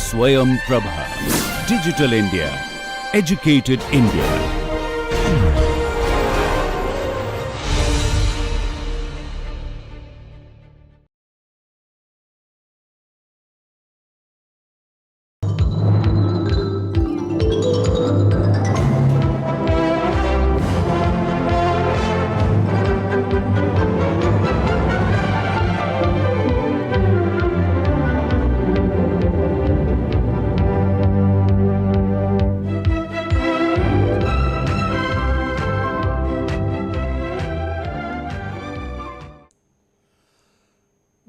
Swayam Prabha. Digital India. Educated India.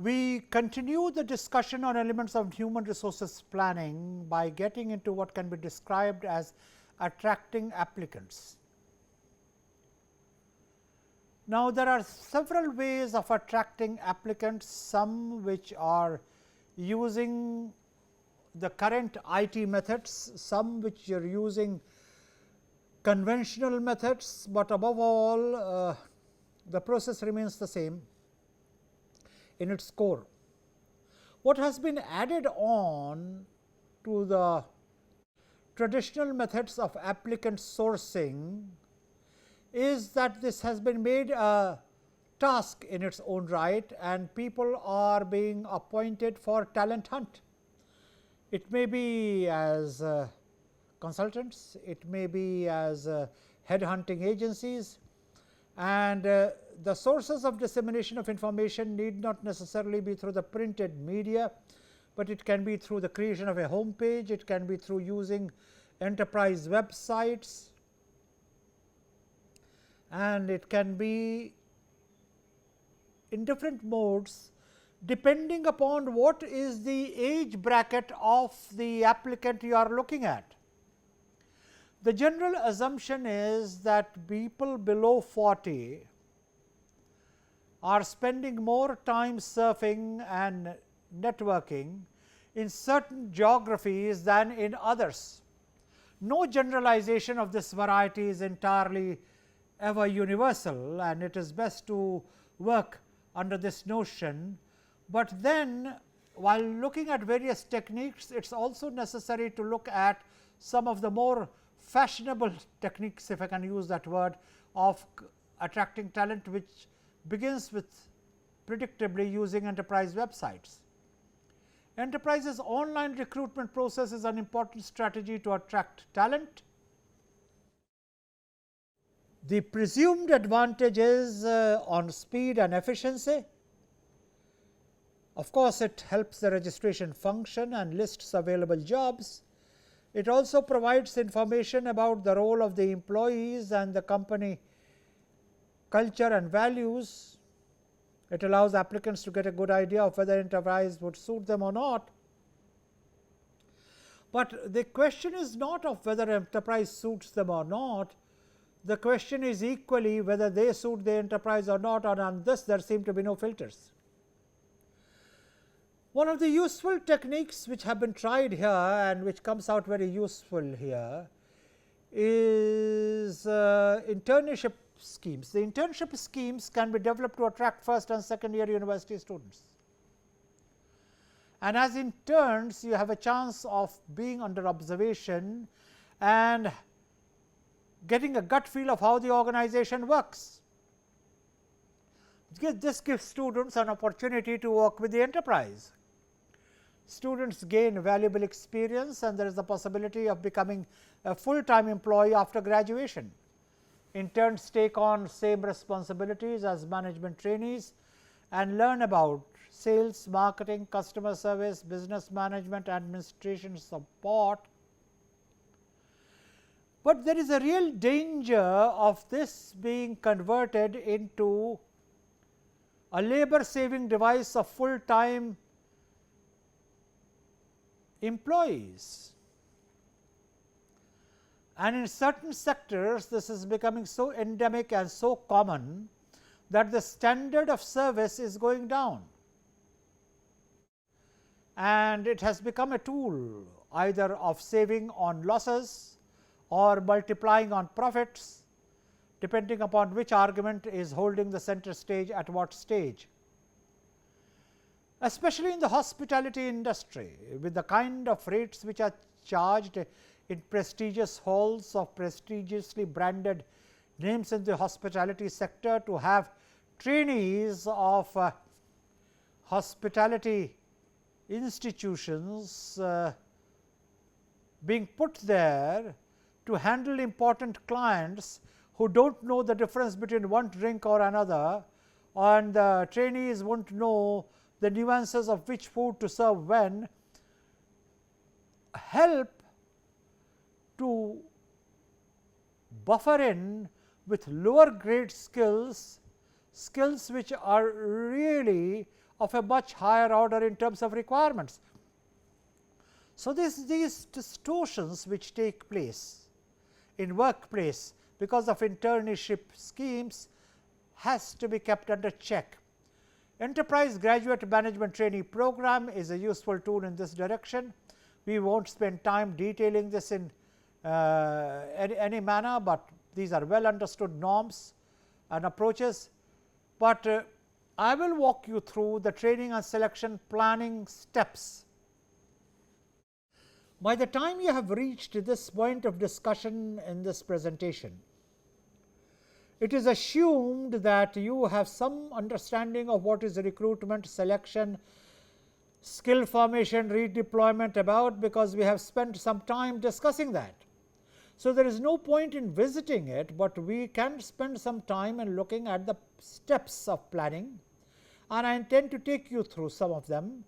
We continue the discussion on elements of human resources planning by getting into what can be described as attracting applicants. Now, there are several ways of attracting applicants, some which are using the current IT methods, some which are using conventional methods, but above all the process remains the same in its core. What has been added on to the traditional methods of applicant sourcing is that this has been made a task in its own right, and people are being appointed for talent hunt. It may be as consultants, it may be as headhunting agencies, and the sources of dissemination of information need not necessarily be through the printed media, but it can be through the creation of a home page, it can be through using enterprise websites, and it can be in different modes depending upon what is the age bracket of the applicant you are looking at. The general assumption is that people below 40 are spending more time surfing and networking in certain geographies than in others. No generalization of this variety is entirely ever universal, and it is best to work under this notion. But then, while looking at various techniques, it is also necessary to look at some of the more fashionable techniques, if I can use that word, of attracting talent, which begins with predictably using enterprise websites. Enterprises' online recruitment process is an important strategy to attract talent. The presumed advantage is on speed and efficiency. Of course, it helps the registration function and lists available jobs. It also provides information about the role of the employees and the company culture and values. It allows applicants to get a good idea of whether enterprise would suit them or not. But the question is not of whether enterprise suits them or not. The question is equally whether they suit the enterprise or not, and on this there seem to be no filters. One of the useful techniques which have been tried here and which comes out very useful here is internship schemes. The internship schemes can be developed to attract first and second year university students. And as interns, you have a chance of being under observation and getting a gut feel of how the organization works. This gives students an opportunity to work with the enterprise. Students gain valuable experience, and there is the possibility of becoming a full-time employee after graduation. Interns take on same responsibilities as management trainees and learn about sales, marketing, customer service, business management, administration support. But there is a real danger of this being converted into a labor saving device of full-time employees. And in certain sectors, this is becoming so endemic and so common that the standard of service is going down. And it has become a tool either of saving on losses or multiplying on profits, depending upon which argument is holding the center stage at what stage. especially in the hospitality industry, with the kind of rates which are charged in prestigious halls of prestigiously branded names in the hospitality sector, to have trainees of hospitality institutions being put there to handle important clients who do not know the difference between one drink or another, and the trainees will not know the nuances of which food to serve when, help to buffer in with lower grade skills, skills which are really of a much higher order in terms of requirements. So, these distortions which take place in workplace because of internship schemes has to be kept under check. Enterprise Graduate Management Trainee Program is a useful tool in this direction. We will not spend time detailing this in any manner, but these are well understood norms and approaches. But I will walk you through the training and selection planning steps. By the time you have reached this point of discussion in this presentation, it is assumed that you have some understanding of what is recruitment, selection, skill formation, redeployment about, because we have spent some time discussing that. So, there is no point in visiting it, but we can spend some time in looking at the steps of planning, and I intend to take you through some of them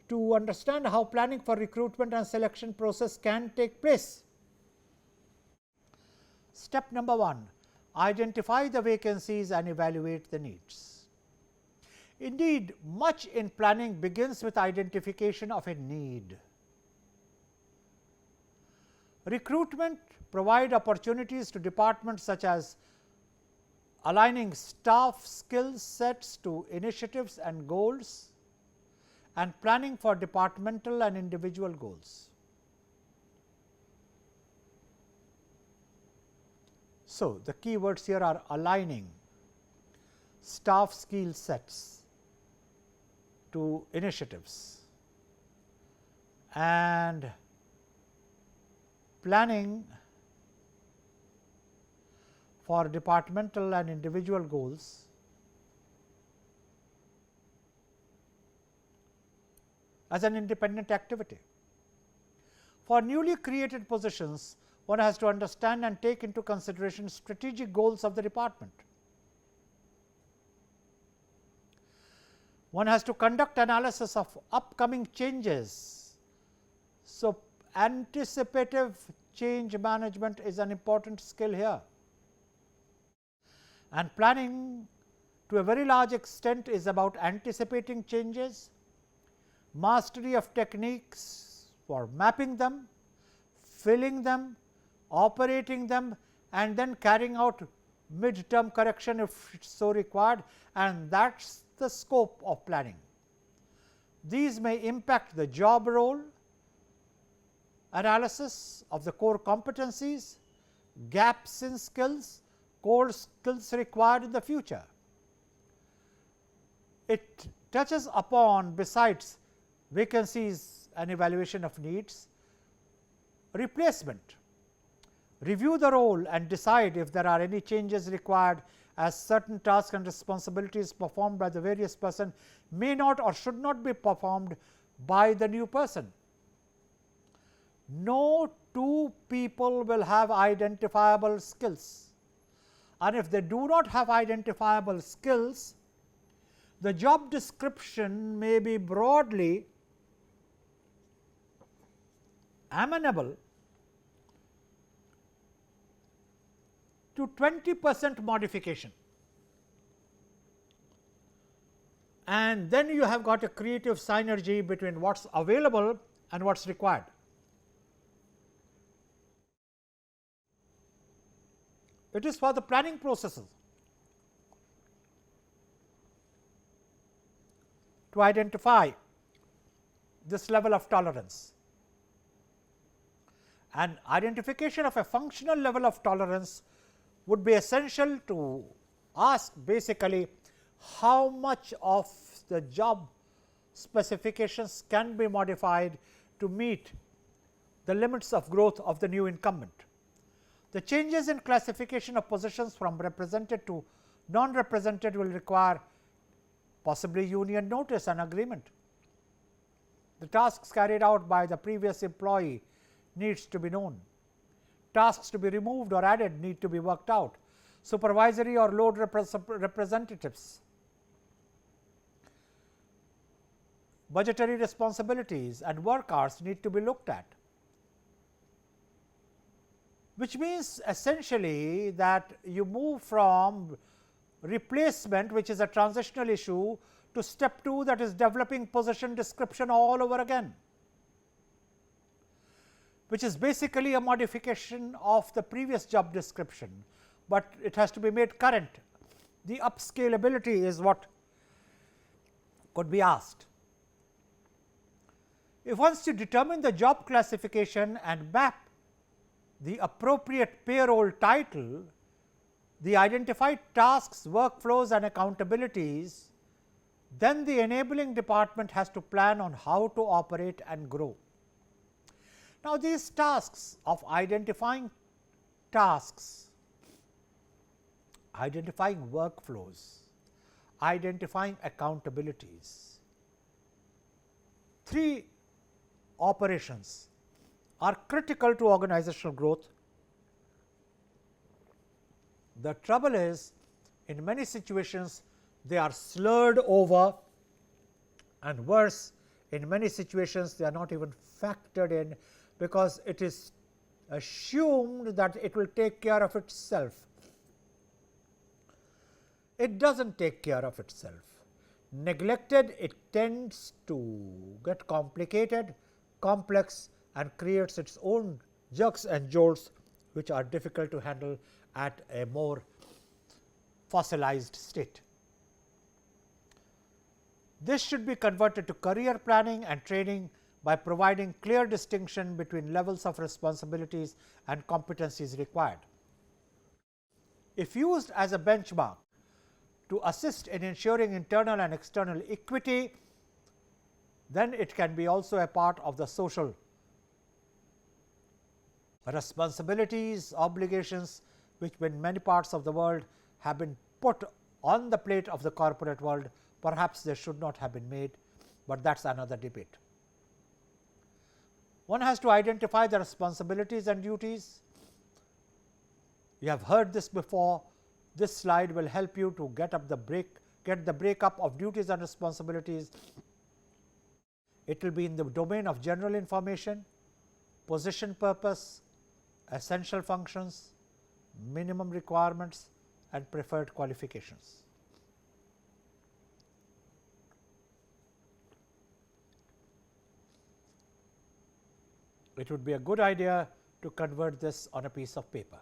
to understand how planning for recruitment and selection process can take place. Step number 1, identify the vacancies and evaluate the needs. Indeed, much in planning begins with identification of a need. Recruitment provide opportunities to departments such as aligning staff skill sets to initiatives and goals, and planning for departmental and individual goals. So, the key words here are aligning staff skill sets to initiatives and planning for departmental and individual goals, as an independent activity. For newly created positions, one has to understand and take into consideration strategic goals of the department. One has to conduct analysis of upcoming changes. So, anticipative change management is an important skill here, and planning to a very large extent is about anticipating changes, mastery of techniques for mapping them, filling them, operating them, and then carrying out mid-term correction if so required, and that is the scope of planning. These may impact the job role, analysis of the core competencies, gaps in skills, core skills required in the future. It touches upon, besides vacancies and evaluation of needs, replacement. Review the role and decide if there are any changes required, as certain tasks and responsibilities performed by the various person may not or should not be performed by the new person. No two people will have identifiable skills, and if they do not have identifiable skills, the job description may be broadly amenable to 20% modification, and then you have got a creative synergy between what is available and what is required. It is for the planning processes to identify this level of tolerance, and identification of a functional level of tolerance would be essential to ask basically how much of the job specifications can be modified to meet the limits of growth of the new incumbent. The changes in classification of positions from represented to non-represented will require possibly union notice and agreement. The tasks carried out by the previous employee needs to be known. Tasks to be removed or added need to be worked out. Supervisory or load representatives, budgetary responsibilities and work hours need to be looked at, which means essentially that you move from replacement, which is a transitional issue, to step 2, that is developing position description all over again, which is basically a modification of the previous job description, but it has to be made current. The upscalability is what could be asked. If once you determine the job classification and map the appropriate payroll title, the identified tasks, workflows and accountabilities, then the enabling department has to plan on how to operate and grow. Now, these tasks of identifying tasks, identifying workflows, identifying accountabilities, 3 operations are critical to organizational growth. The trouble is, in many situations they are slurred over, and worse, in many situations they are not even factored in, because it is assumed that it will take care of itself. It does not take care of itself. Neglected, it tends to get complicated, complex and creates its own jerks and jolts, which are difficult to handle at a more fossilized state. This should be converted to career planning and training by providing clear distinction between levels of responsibilities and competencies required. If used as a benchmark to assist in ensuring internal and external equity, then it can be also a part of the social responsibilities, obligations, which in many parts of the world have been put on the plate of the corporate world. Perhaps they should not have been made, but that is another debate. One has to identify the responsibilities and duties. You have heard this before. This slide will help you to get the breakup of duties and responsibilities. It will be in the domain of general information, position purpose, essential functions, minimum requirements and preferred qualifications. It would be a good idea to convert this on a piece of paper.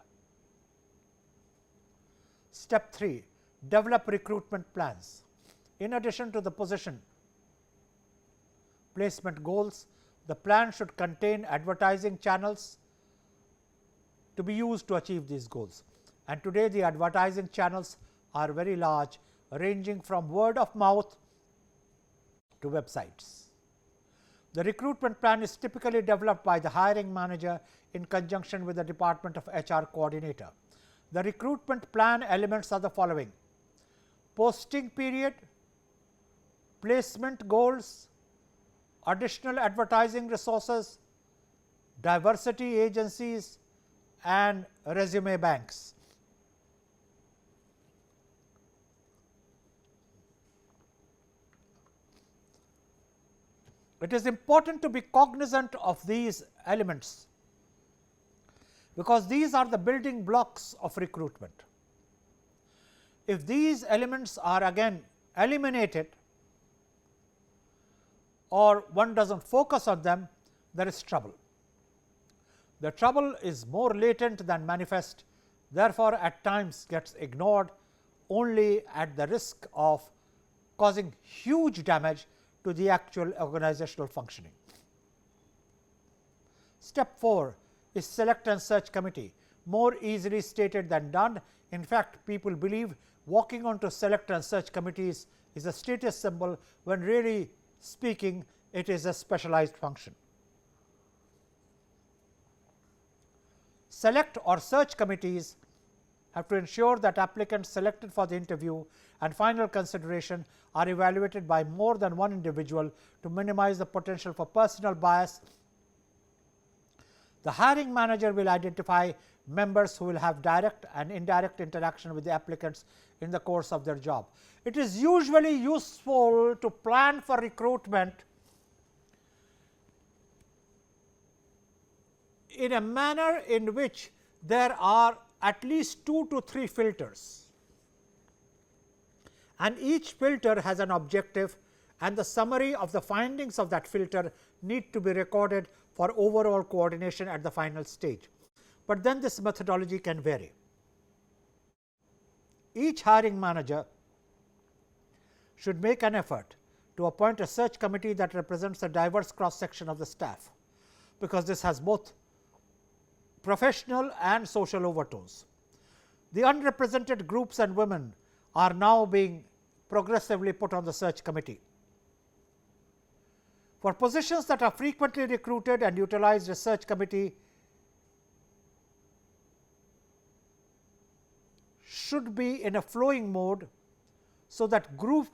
Step 3, develop recruitment plans. In addition to the position placement goals, the plan should contain advertising channels to be used to achieve these goals. And today the advertising channels are very large, ranging from word of mouth to websites. The recruitment plan is typically developed by the hiring manager in conjunction with the department of HR coordinator. The recruitment plan elements are the following: posting period, placement goals, additional advertising resources, diversity agencies and resume banks. It is important to be cognizant of these elements, because these are the building blocks of recruitment. If these elements are again eliminated or one does not focus on them, there is trouble. The trouble is more latent than manifest, therefore, at times gets ignored only at the risk of causing huge damage to the actual organizational functioning. Step 4 is select and search committee, more easily stated than done. In fact, people believe walking on to select and search committees is a status symbol, when really speaking, it is a specialized function. Select or search committees have to ensure that applicants selected for the interview and final consideration are evaluated by more than one individual to minimize the potential for personal bias. The hiring manager will identify members who will have direct and indirect interaction with the applicants in the course of their job. It is usually useful to plan for recruitment in a manner in which there are at least 2 to 3 filters, and each filter has an objective, and the summary of the findings of that filter need to be recorded for overall coordination at the final stage. But then this methodology can vary. Each hiring manager should make an effort to appoint a search committee that represents a diverse cross section of the staff, because this has both professional and social overtones. The unrepresented groups and women are now being progressively put on the search committee. For positions that are frequently recruited and utilized, a search committee should be in a flowing mode, so that group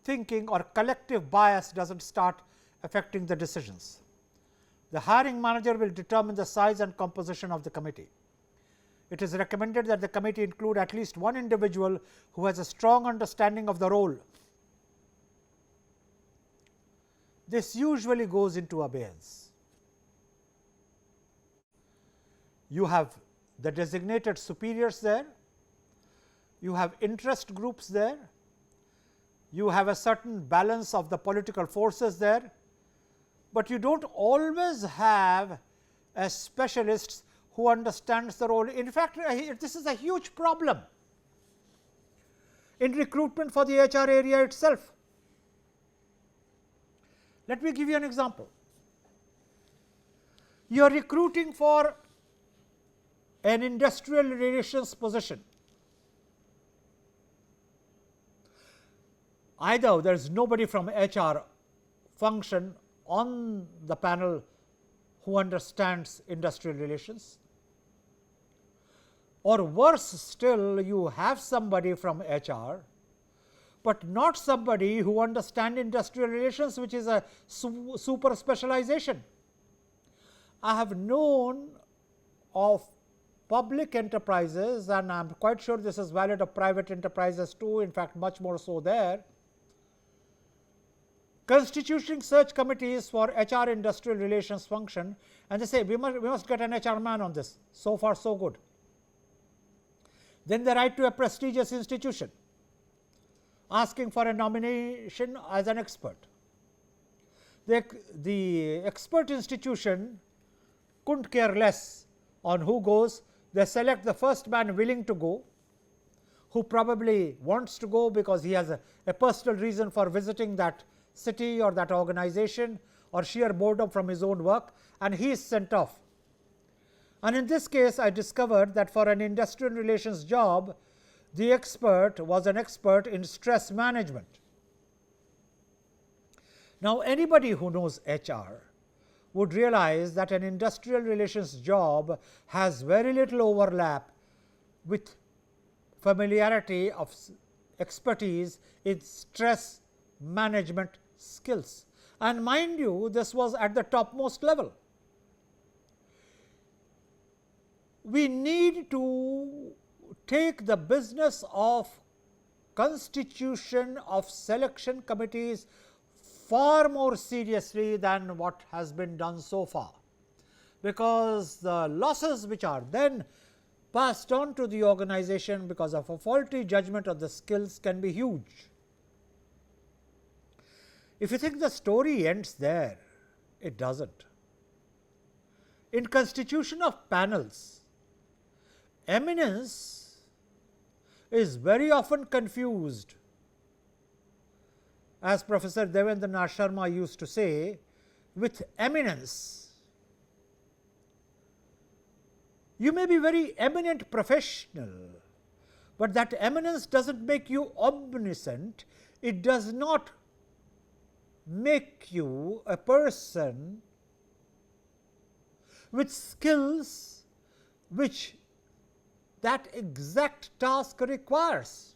thinking or collective bias does not start affecting the decisions. The hiring manager will determine the size and composition of the committee. It is recommended that the committee include at least one individual who has a strong understanding of the role. This usually goes into abeyance. You have the designated superiors there, you have interest groups there, you have a certain balance of the political forces there, but you do not always have a specialist who understands the role. In fact, this is a huge problem in recruitment for the HR area itself. Let me give you an example. You are recruiting for an industrial relations position. Either there is nobody from HR function on the panel who understands industrial relations, or worse still, you have somebody from HR, but not somebody who understands industrial relations, which is a super specialization. I have known of public enterprises, and I am quite sure this is valid of private enterprises too, in fact much more so there, constituting search committees for HR industrial relations function, and they say we must get an HR man on this. So far so good. Then they write to a prestigious institution asking for a nomination as an expert. The expert institution could not care less on who goes. They select the first man willing to go, who probably wants to go because he has a personal reason for visiting that city or that organization, or sheer boredom from his own work, and he is sent off. And in this case, I discovered that for an industrial relations job, the expert was an expert in stress management. Now, anybody who knows HR would realize that an industrial relations job has very little overlap with familiarity of expertise in stress management skills. And mind you, this was at the topmost level. We need to take the business of constitution of selection committees far more seriously than what has been done so far, because the losses which are then passed on to the organization because of a faulty judgment of the skills can be huge. If you think the story ends there, it does not. In constitution of panels, eminence is very often confused, as Professor Devendranath Sharma used to say, with eminence. You may be very eminent professional, but that eminence does not make you omniscient. It does not make you a person with skills which that exact task requires.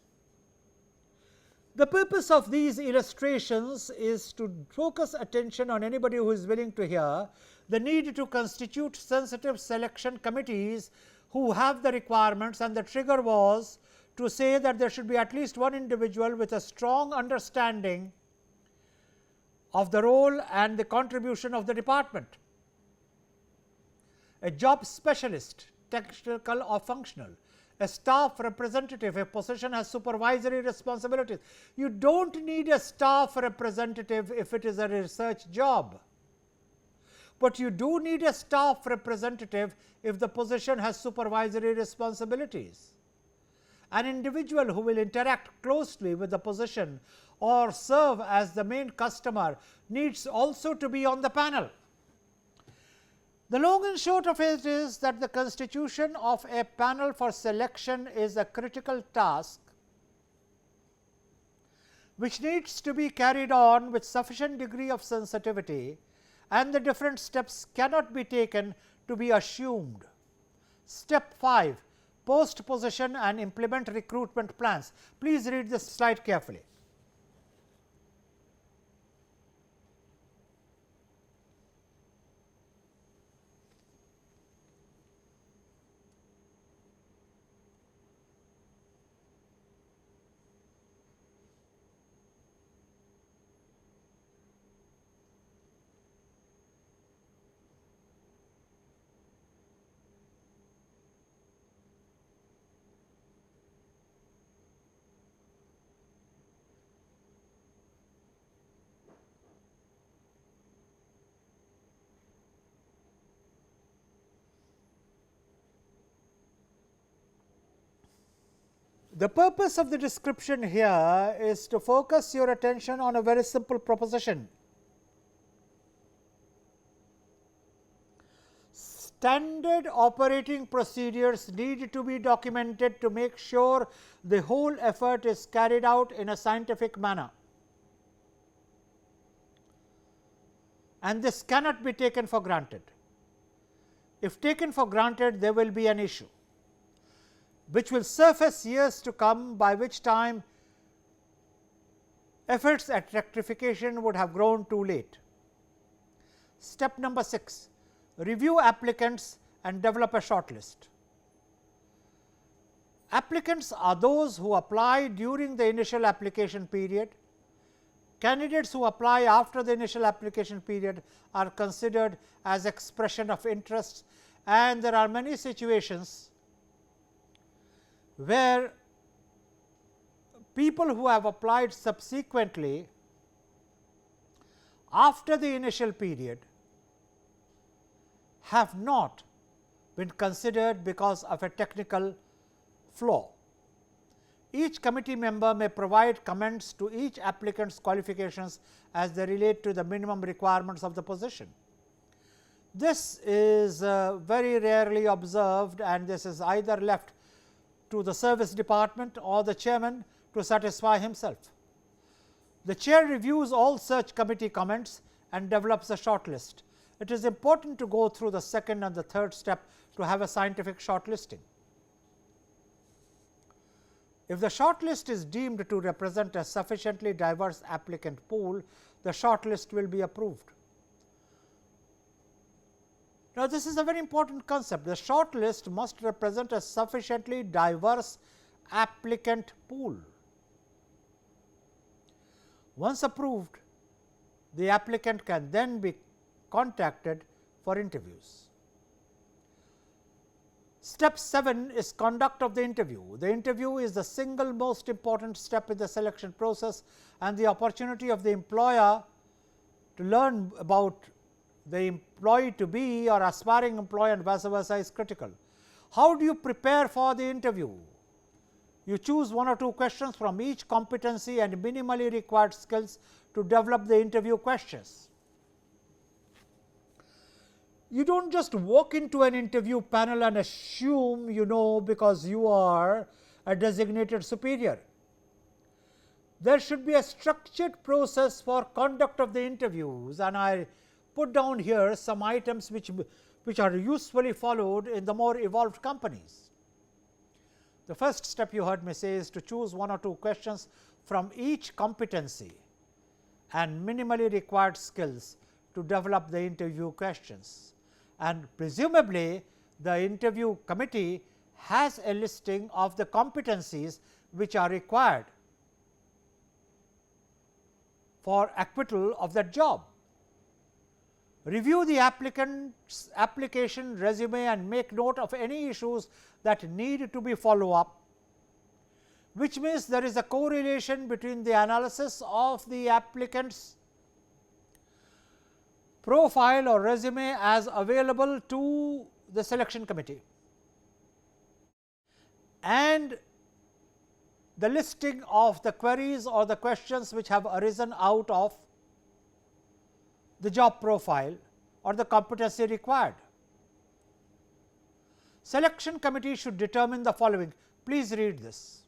The purpose of these illustrations is to focus attention on anybody who is willing to hear the need to constitute sensitive selection committees who have the requirements, and the trigger was to say that there should be at least one individual with a strong understanding of the role and the contribution of the department, a job specialist, technical or functional, a staff representative, a position has supervisory responsibilities. You do not need a staff representative if it is a research job, but you do need a staff representative if the position has supervisory responsibilities. An individual who will interact closely with the position or serve as the main customer needs also to be on the panel. The long and short of it is that the constitution of a panel for selection is a critical task which needs to be carried on with sufficient degree of sensitivity, and the different steps cannot be taken to be assumed. Step 5, post position and implement recruitment plans. Please read this slide carefully. The purpose of the description here is to focus your attention on a very simple proposition. Standard operating procedures need to be documented to make sure the whole effort is carried out in a scientific manner, and this cannot be taken for granted. If taken for granted, there will be an issue which will surface years to come, by which time efforts at rectification would have grown too late. Step number 6, review applicants and develop a short list. Applicants are those who apply during the initial application period. Candidates who apply after the initial application period are considered as expression of interests, and there are many situations where people who have applied subsequently after the initial period have not been considered because of a technical flaw. Each committee member may provide comments to each applicant's qualifications as they relate to the minimum requirements of the position. This is very rarely observed, and this is either left to the service department or the chairman to satisfy himself. The chair reviews all such committee comments and develops a short list. It is important to go through the second and the third step to have a scientific short listing. If the short list is deemed to represent a sufficiently diverse applicant pool, the short list will be approved. Now, this is a very important concept. The short list must represent a sufficiently diverse applicant pool. Once approved, the applicant can then be contacted for interviews. Step 7 is conduct of the interview. The interview is the single most important step in the selection process, and the opportunity of the employer to learn about the employee to be or aspiring employee and vice versa is critical. How do you prepare for the interview? You choose 1 or 2 questions from each competency and minimally required skills to develop the interview questions. You do not just walk into an interview panel and assume you know because you are a designated superior. there should be a structured process for conduct of the interviews, and I put down here some items which are usefully followed in the more evolved companies. The first step you heard me say is to choose 1 or 2 questions from each competency and minimally required skills to develop the interview questions, and presumably the interview committee has a listing of the competencies which are required for acquittal of that job. Review the applicant's application, resume, and make note of any issues that need to be followed up, which means there is a correlation between the analysis of the applicant's profile or resume as available to the selection committee and the listing of the queries or the questions which have arisen out of the job profile or the competency required. Selection committee should determine the following. Please read this.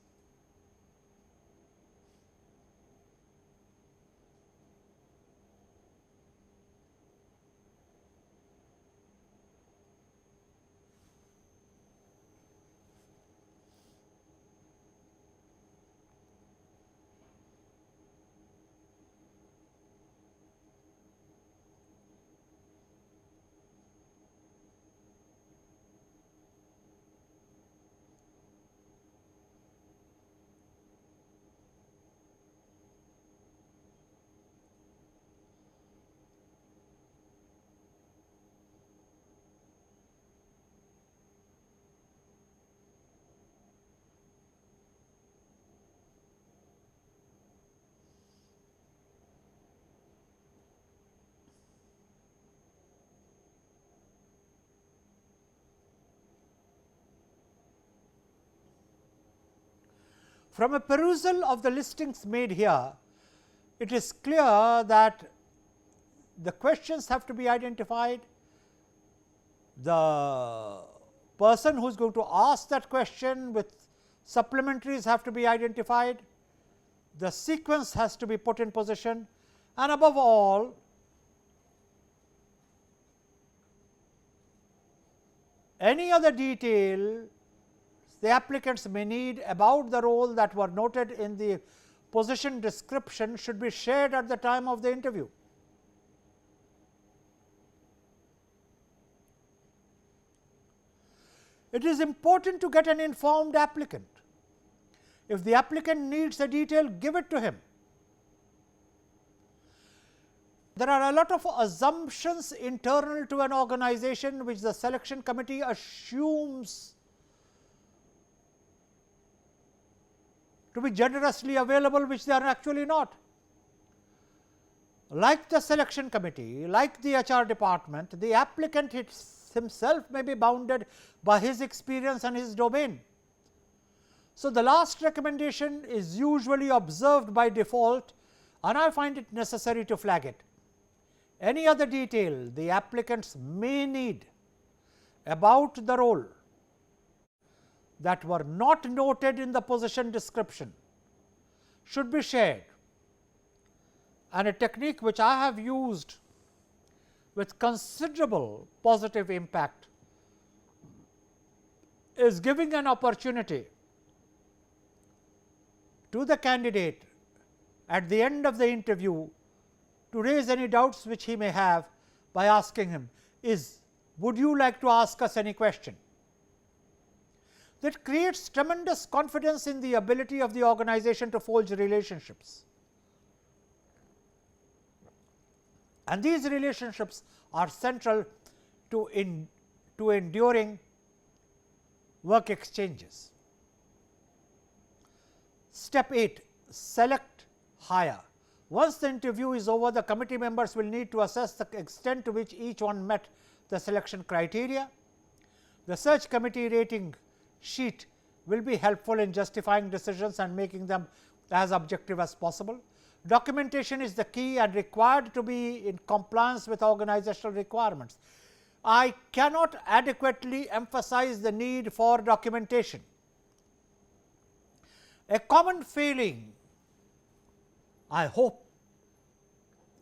From a perusal of the listings made here, it is clear that the questions have to be identified, the person who is going to ask that question with supplementaries have to be identified, the sequence has to be put in position, and above all, any other detail the applicants may need about the role that were noted in the position description should be shared at the time of the interview. It is important to get an informed applicant. If the applicant needs a detail, give it to him. There are a lot of assumptions internal to an organization which the selection committee assumes to be generously available, which they are actually not. Like the selection committee, like the HR department, the applicant himself may be bounded by his experience and his domain. So, the last recommendation is usually observed by default, and I find it necessary to flag it. Any other detail the applicants may need about the role that were not noted in the position description should be shared, and a technique which I have used with considerable positive impact is giving an opportunity to the candidate at the end of the interview to raise any doubts which he may have by asking him, would you like to ask us any question? That creates tremendous confidence in the ability of the organization to forge relationships. And these relationships are central to enduring work exchanges. Step 8, select hire. Once the interview is over, the committee members will need to assess the extent to which each one met the selection criteria. The search committee rating sheet will be helpful in justifying decisions and making them as objective as possible. Documentation is the key and required to be in compliance with organizational requirements. I cannot adequately emphasize the need for documentation. A common failing I hope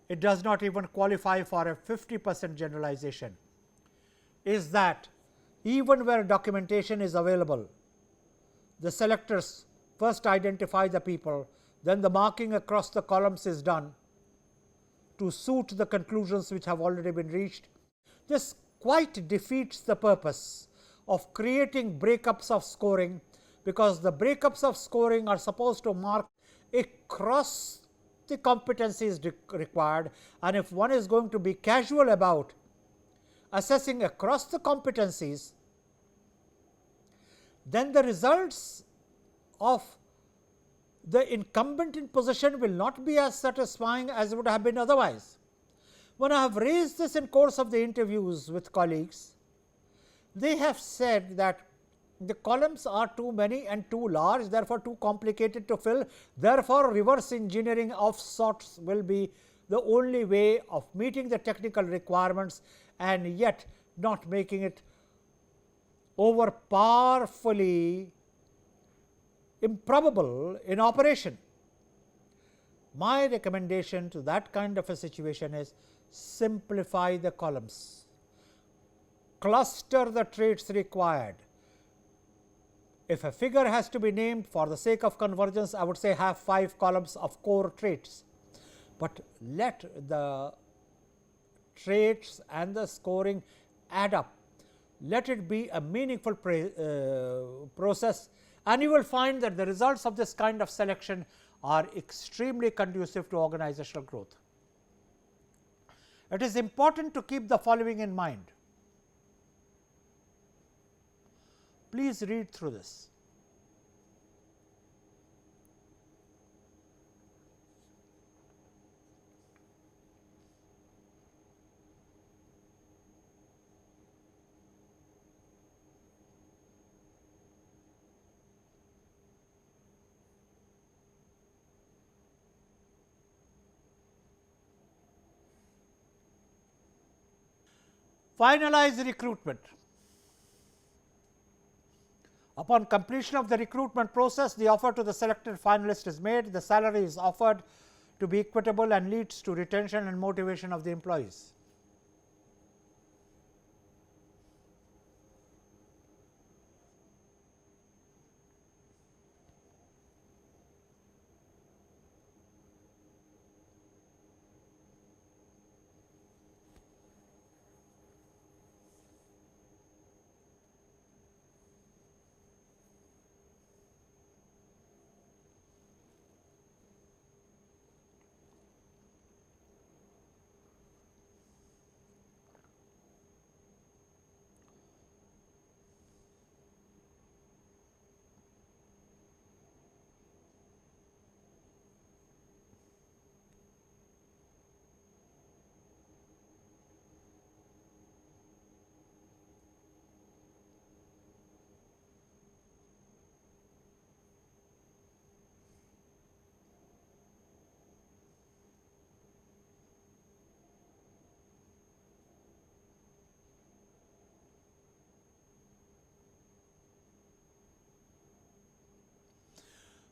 it does not even qualify for a 50% generalization, is that even where documentation is available, the selectors first identify the people, then the marking across the columns is done to suit the conclusions which have already been reached. This quite defeats the purpose of creating breakups of scoring, because the breakups of scoring are supposed to mark across the competencies required, and if one is going to be casual about assessing across the competencies, then the results of the incumbent in position will not be as satisfying as would have been otherwise. When I have raised this in course of the interviews with colleagues, they have said that the columns are too many and too large, therefore too complicated to fill, therefore reverse engineering of sorts will be the only way of meeting the technical requirements and yet not making it over powerfully improbable in operation. My recommendation to that kind of a situation is simplify the columns, cluster the traits required. If a figure has to be named for the sake of convergence, I would say have 5 columns of core traits, but let the traits and the scoring add up. Let it be a meaningful process, and you will find that the results of this kind of selection are extremely conducive to organizational growth. It is important to keep the following in mind. Please read through this. Finalize recruitment. Upon completion of the recruitment process, the offer to the selected finalist is made, the salary is offered to be equitable and leads to retention and motivation of the employees.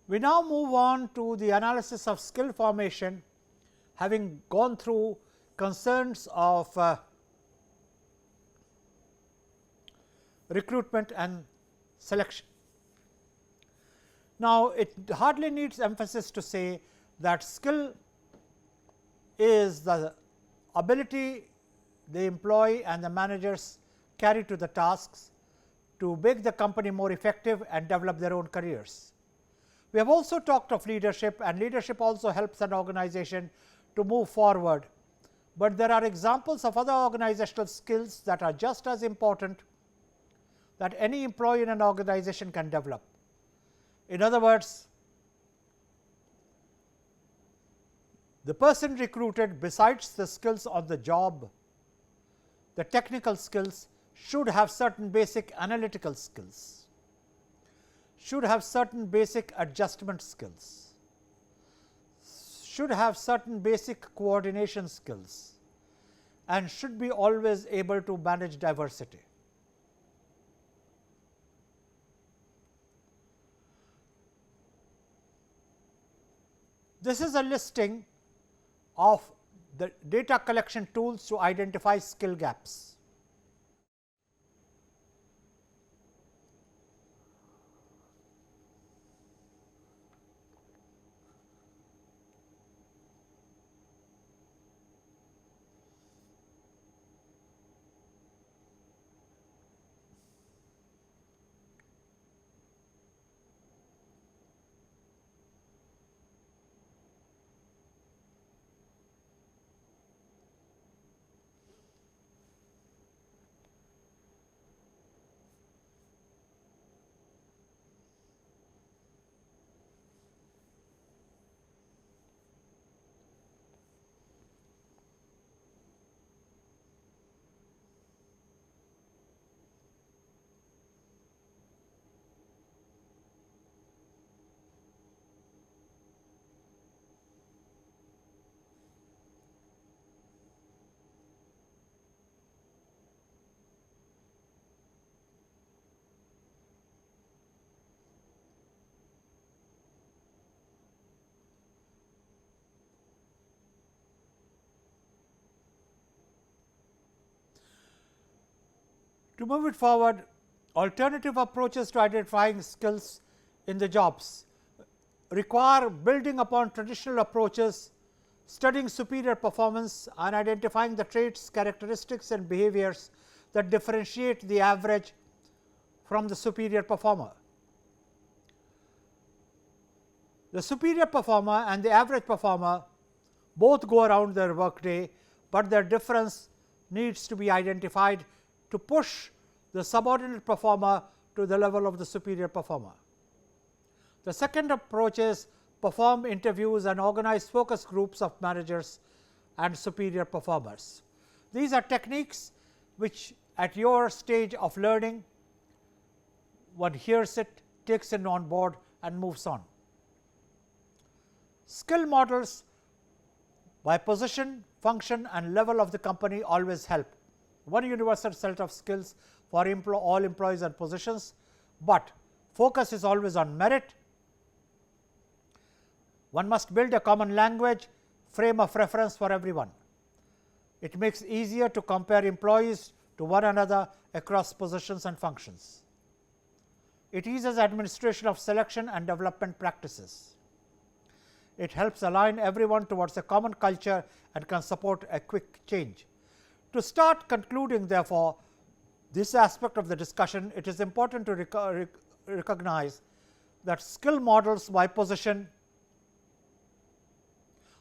We now move on to the analysis of skill formation, having gone through concerns of recruitment and selection. Now, it hardly needs emphasis to say that skill is the ability the employee and the managers carry to the tasks to make the company more effective and develop their own careers. We have also talked of leadership, and leadership also helps an organization to move forward, but there are examples of other organizational skills that are just as important that any employee in an organization can develop. In other words, the person recruited, besides the skills on the job, the technical skills, should have certain basic analytical skills, should have certain basic adjustment skills, should have certain basic coordination skills, and should be always able to manage diversity. This is a listing of the data collection tools to identify skill gaps. To move it forward, alternative approaches to identifying skills in the jobs require building upon traditional approaches, studying superior performance and identifying the traits, characteristics and behaviors that differentiate the average from the superior performer. The superior performer and the average performer both go around their work day, but their difference needs to be identified to push the subordinate performer to the level of the superior performer. The second approach is perform interviews and organize focus groups of managers and superior performers. These are techniques which at your stage of learning one hears it, takes it on board and moves on. Skill models by position, function and level of the company always help. One universal set of skills for all employees and positions, but focus is always on merit. One must build a common language, frame of reference for everyone. It makes it easier to compare employees to one another across positions and functions. It eases administration of selection and development practices. It helps align everyone towards a common culture and can support a quick change. To start concluding, therefore, this aspect of the discussion, it is important to recognize that skill models by position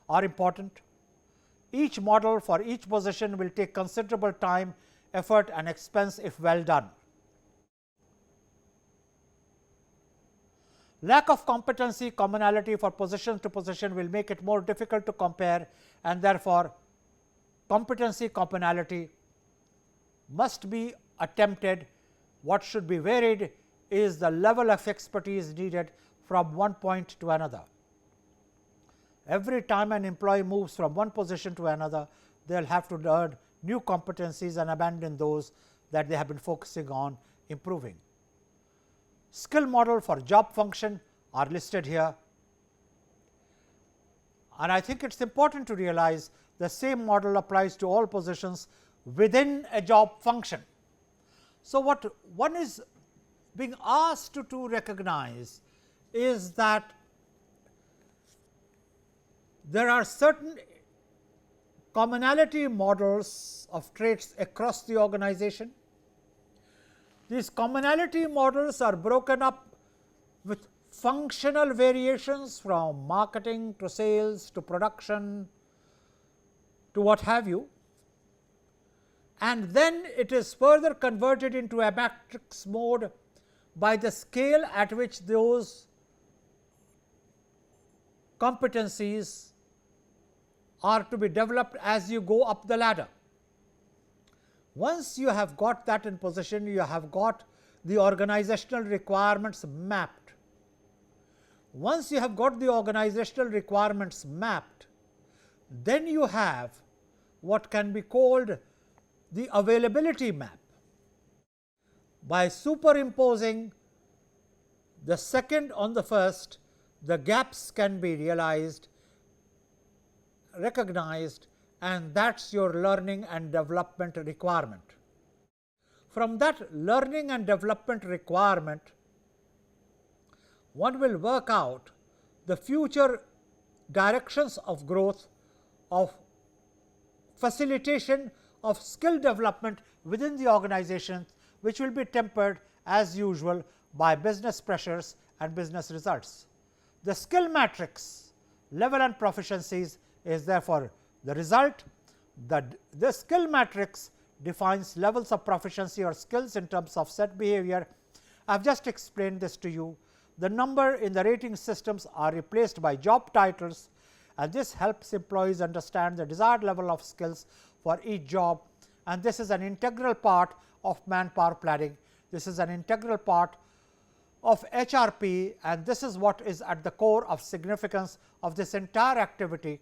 are important. Each model for each position will take considerable time, effort and expense if well done. Lack of competency commonality for position to position will make it more difficult to compare, and therefore, competency commonality must be attempted. What should be varied is the level of expertise needed from one point to another. Every time an employee moves from one position to another, they will have to learn new competencies and abandon those that they have been focusing on improving. Skill model for job function are listed here, and I think it is important to realize the same model applies to all positions within a job function. So, what one is being asked to recognize is that there are certain commonality models of traits across the organization. These commonality models are broken up with functional variations from marketing to sales to production to what have you, and then it is further converted into a matrix mode by the scale at which those competencies are to be developed as you go up the ladder. Once you have got that in position, you have got the organizational requirements mapped. Once you have got the organizational requirements mapped, then you have what can be called the availability map. By superimposing the second on the first, the gaps can be realized recognized, and that is your learning and development requirement. From that learning and development requirement, one will work out the future directions of growth, of facilitation of skill development within the organization, which will be tempered as usual by business pressures and business results. The skill matrix level and proficiencies is therefore the result. The skill matrix defines levels of proficiency or skills in terms of set behavior. I have just explained this to you. The number in the rating systems are replaced by job titles, and this helps employees understand the desired level of skills for each job, and this is an integral part of manpower planning. This is an integral part of HRP, and this is what is at the core of significance of this entire activity,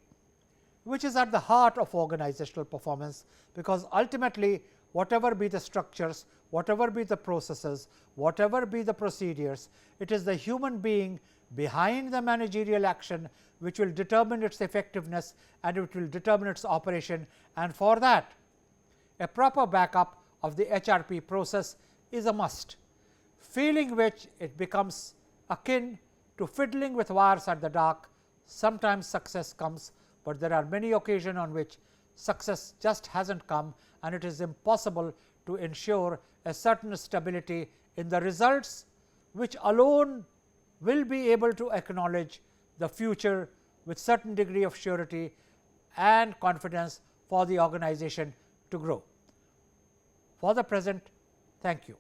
which is at the heart of organizational performance, because ultimately whatever be the structures, whatever be the processes, whatever be the procedures, it is the human being behind the managerial action which will determine its effectiveness and it will determine its operation, and for that a proper backup of the HRP process is a must, failing which it becomes akin to fiddling with wires at the dark. Sometimes success comes, but there are many occasions on which success just has not come, and it is impossible to ensure a certain stability in the results, which alone will be able to acknowledge the future with certain degree of surety and confidence for the organization to grow. For the present, thank you.